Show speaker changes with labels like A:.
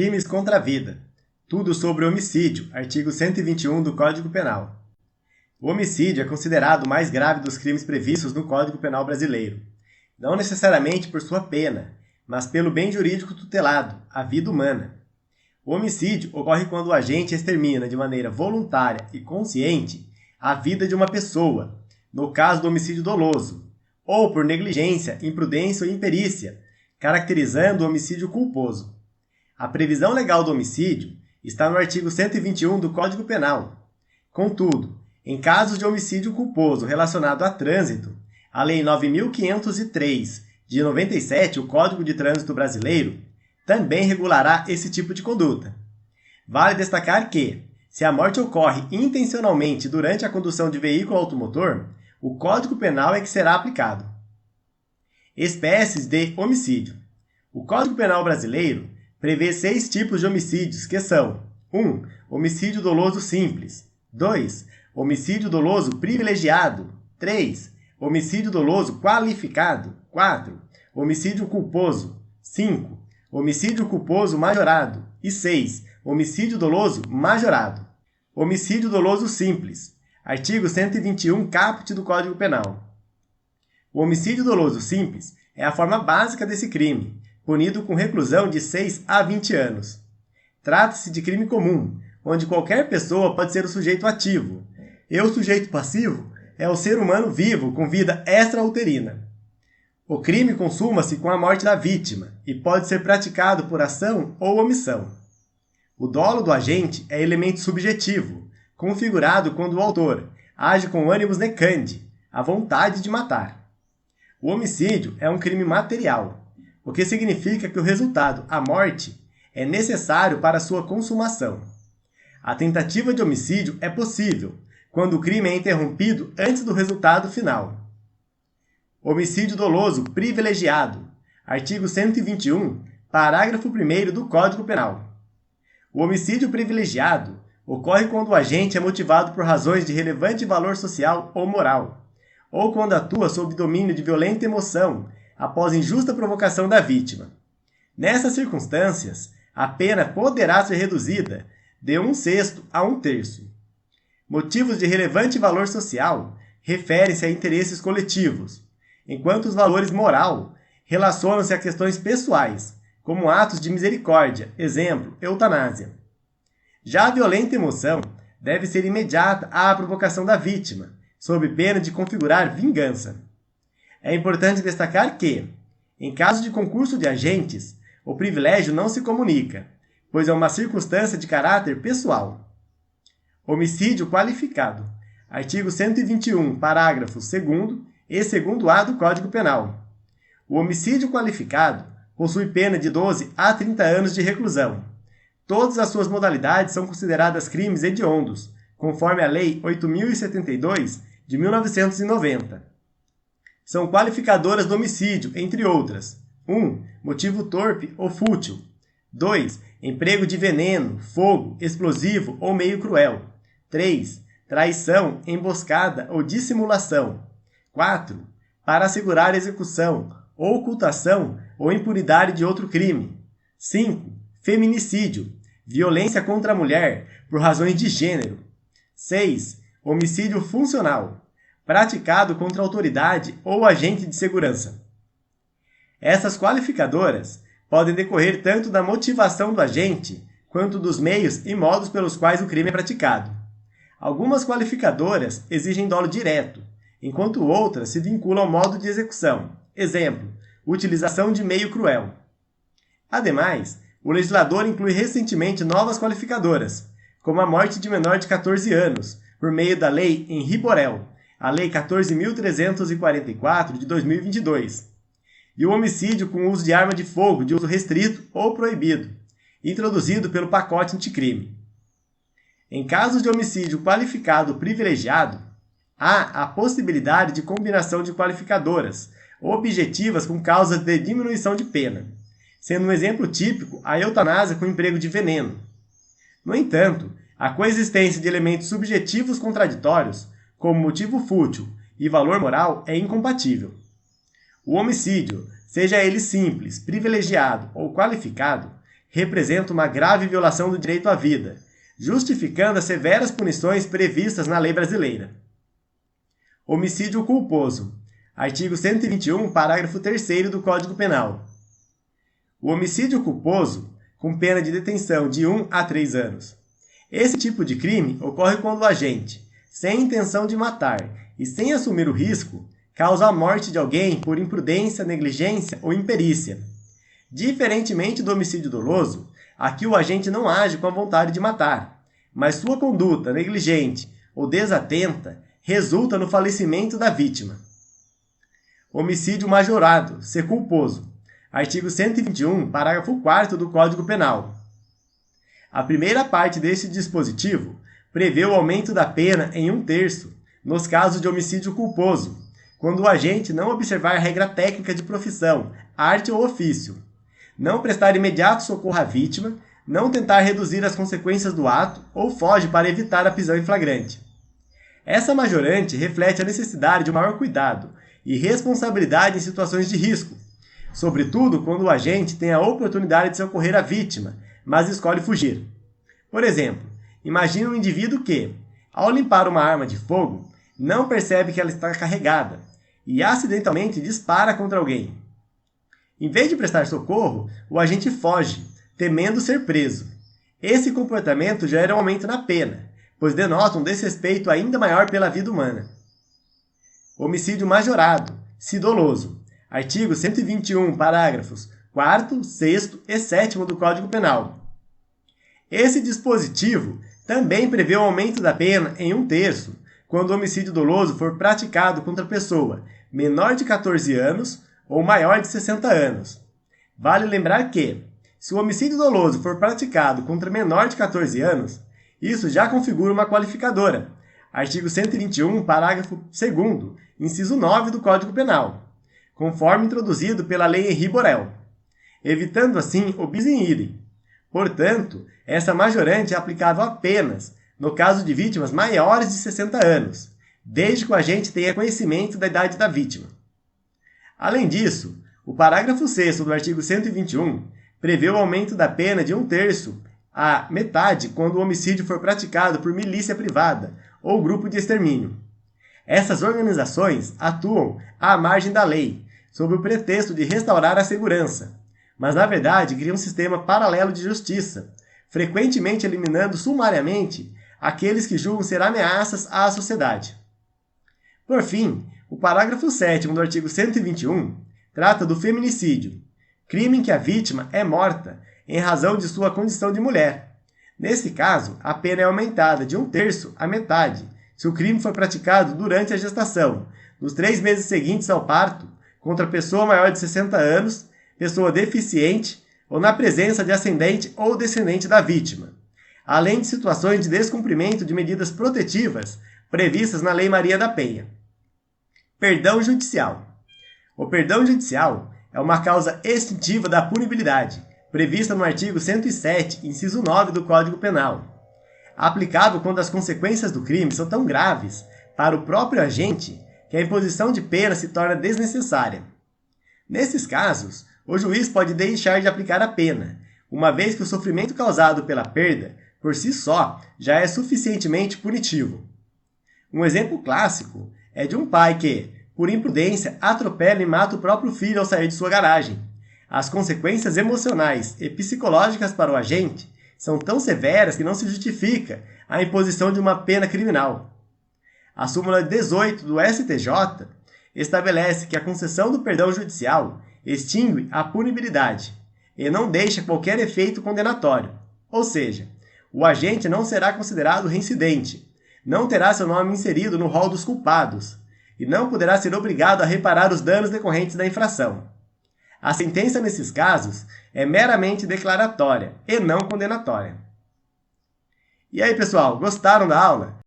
A: Crimes contra a vida. Tudo sobre homicídio, artigo 121 do Código Penal. O homicídio é considerado o mais grave dos crimes previstos no Código Penal brasileiro, não necessariamente por sua pena, mas pelo bem jurídico tutelado, a vida humana. O homicídio ocorre quando o agente extermina de maneira voluntária e consciente a vida de uma pessoa, no caso do homicídio doloso, ou por negligência, imprudência ou imperícia, caracterizando o homicídio culposo. A previsão legal do homicídio está no artigo 121 do Código Penal. Contudo, em casos de homicídio culposo relacionado a trânsito, a Lei 9.503, de 97, o Código de Trânsito Brasileiro, também regulará esse tipo de conduta. Vale destacar que, se a morte ocorre intencionalmente durante a condução de veículo automotor, o Código Penal é que será aplicado. Espécies de homicídio. O Código Penal brasileiro prevê 6 tipos de homicídios, que são 1. Homicídio doloso simples. 2. Homicídio doloso privilegiado. 3. Homicídio doloso qualificado. 4. Homicídio culposo. 5. Homicídio culposo majorado. E 6. Homicídio doloso majorado. Homicídio doloso simples. Artigo 121, caput do Código Penal. O homicídio doloso simples é a forma básica desse crime, punido com reclusão de 6 a 20 anos. Trata-se de crime comum, onde qualquer pessoa pode ser o sujeito ativo, e o sujeito passivo é o ser humano vivo com vida extrauterina. O crime consuma-se com a morte da vítima e pode ser praticado por ação ou omissão. O dolo do agente é elemento subjetivo, configurado quando o autor age com ânimos necandi, a vontade de matar. O homicídio é um crime material, o que significa que o resultado, a morte, é necessário para sua consumação. A tentativa de homicídio é possível quando o crime é interrompido antes do resultado final. Homicídio doloso privilegiado. Artigo 121, parágrafo 1º do Código Penal. O homicídio privilegiado ocorre quando o agente é motivado por razões de relevante valor social ou moral, ou quando atua sob domínio de violenta emoção após injusta provocação da vítima. Nessas circunstâncias, a pena poderá ser reduzida de 1/6 a 1/3. Motivos de relevante valor social referem-se a interesses coletivos, enquanto os valores moral relacionam-se a questões pessoais, como atos de misericórdia, exemplo, eutanásia. Já a violenta emoção deve ser imediata à provocação da vítima, sob pena de configurar vingança. É importante destacar que, em caso de concurso de agentes, o privilégio não se comunica, pois é uma circunstância de caráter pessoal. Homicídio qualificado. Artigo 121, parágrafos 2º e 2º-A do Código Penal. O homicídio qualificado possui pena de 12 a 30 anos de reclusão. Todas as suas modalidades são consideradas crimes hediondos, conforme a Lei 8.072, de 1990. São qualificadoras do homicídio, entre outras. 1. Motivo torpe ou fútil. 2. Emprego de veneno, fogo, explosivo ou meio cruel. 3. Traição, emboscada ou dissimulação. 4. Para assegurar execução, ou ocultação ou impunidade de outro crime. 5. Feminicídio, violência contra a mulher por razões de gênero. 6. Homicídio funcional, praticado contra autoridade ou agente de segurança. Essas qualificadoras podem decorrer tanto da motivação do agente, quanto dos meios e modos pelos quais o crime é praticado. Algumas qualificadoras exigem dolo direto, enquanto outras se vinculam ao modo de execução. Exemplo, utilização de meio cruel. Ademais, o legislador inclui recentemente novas qualificadoras, como a morte de menor de 14 anos, por meio da Lei Henri Borel, a Lei 14.344 de 2022, e o homicídio com uso de arma de fogo de uso restrito ou proibido, introduzido pelo pacote anticrime. Em casos de homicídio qualificado privilegiado, há a possibilidade de combinação de qualificadoras objetivas com causas de diminuição de pena, sendo um exemplo típico a eutanásia com emprego de veneno. No entanto, a coexistência de elementos subjetivos contraditórios, como motivo fútil e valor moral, é incompatível. O homicídio, seja ele simples, privilegiado ou qualificado, representa uma grave violação do direito à vida, justificando as severas punições previstas na lei brasileira. Homicídio culposo. Artigo 121, parágrafo 3º do Código Penal. O homicídio culposo, com pena de detenção de 1 a 3 anos. Esse tipo de crime ocorre quando o agente, sem intenção de matar e sem assumir o risco, causa a morte de alguém por imprudência, negligência ou imperícia. Diferentemente do homicídio doloso, aqui o agente não age com a vontade de matar, mas sua conduta negligente ou desatenta resulta no falecimento da vítima. Homicídio majorado, ser culposo. Artigo 121, parágrafo 4º do Código Penal. A primeira parte deste dispositivo prevê o aumento da pena em 1/3 nos casos de homicídio culposo, quando o agente não observar regra técnica de profissão, arte ou ofício, não prestar imediato socorro à vítima, não tentar reduzir as consequências do ato ou foge para evitar a prisão em flagrante. Essa majorante reflete a necessidade de um maior cuidado e responsabilidade em situações de risco, sobretudo quando o agente tem a oportunidade de socorrer a vítima, mas escolhe fugir. Por exemplo, imagine um indivíduo que, ao limpar uma arma de fogo, não percebe que ela está carregada e acidentalmente dispara contra alguém. Em vez de prestar socorro, o agente foge, temendo ser preso. Esse comportamento gera um aumento na pena, pois denota um desrespeito ainda maior pela vida humana. Homicídio majorado, se doloso. Artigo 121, parágrafos 4º, 6º e 7º do Código Penal. Esse dispositivo também prevê o aumento da pena em 1/3 quando o homicídio doloso for praticado contra pessoa menor de 14 anos ou maior de 60 anos. Vale lembrar que, se o homicídio doloso for praticado contra menor de 14 anos, isso já configura uma qualificadora. Artigo 121, parágrafo 2º, inciso 9 do Código Penal, conforme introduzido pela Lei Henri Borel, evitando assim o bis in idem. Portanto, essa majorante é aplicável apenas no caso de vítimas maiores de 60 anos, desde que o agente tenha conhecimento da idade da vítima. Além disso, o parágrafo 6º do artigo 121 prevê o aumento da pena de 1/3 a metade quando o homicídio for praticado por milícia privada ou grupo de extermínio. Essas organizações atuam à margem da lei, sob o pretexto de restaurar a segurança, mas na verdade criam um sistema paralelo de justiça, frequentemente eliminando sumariamente aqueles que julgam ser ameaças à sociedade. Por fim, o parágrafo 7º do artigo 121 trata do feminicídio, crime em que a vítima é morta em razão de sua condição de mulher. Nesse caso, a pena é aumentada de 1/3 a metade, se o crime for praticado durante a gestação, nos 3 meses seguintes ao parto, contra pessoa maior de 60 anos, pessoa deficiente ou na presença de ascendente ou descendente da vítima, além de situações de descumprimento de medidas protetivas previstas na Lei Maria da Penha. Perdão judicial. O perdão judicial é uma causa extintiva da punibilidade, prevista no artigo 107, inciso 9 do Código Penal, aplicável quando as consequências do crime são tão graves para o próprio agente que a imposição de pena se torna desnecessária. Nesses casos, o juiz pode deixar de aplicar a pena, uma vez que o sofrimento causado pela perda, por si só, já é suficientemente punitivo. Um exemplo clássico é de um pai que, por imprudência, atropela e mata o próprio filho ao sair de sua garagem. As consequências emocionais e psicológicas para o agente são tão severas que não se justifica a imposição de uma pena criminal. A súmula 18 do STJ estabelece que a concessão do perdão judicial extingue a punibilidade e não deixa qualquer efeito condenatório, ou seja, o agente não será considerado reincidente, não terá seu nome inserido no rol dos culpados e não poderá ser obrigado a reparar os danos decorrentes da infração. A sentença nesses casos é meramente declaratória e não condenatória. E aí, pessoal, gostaram da aula?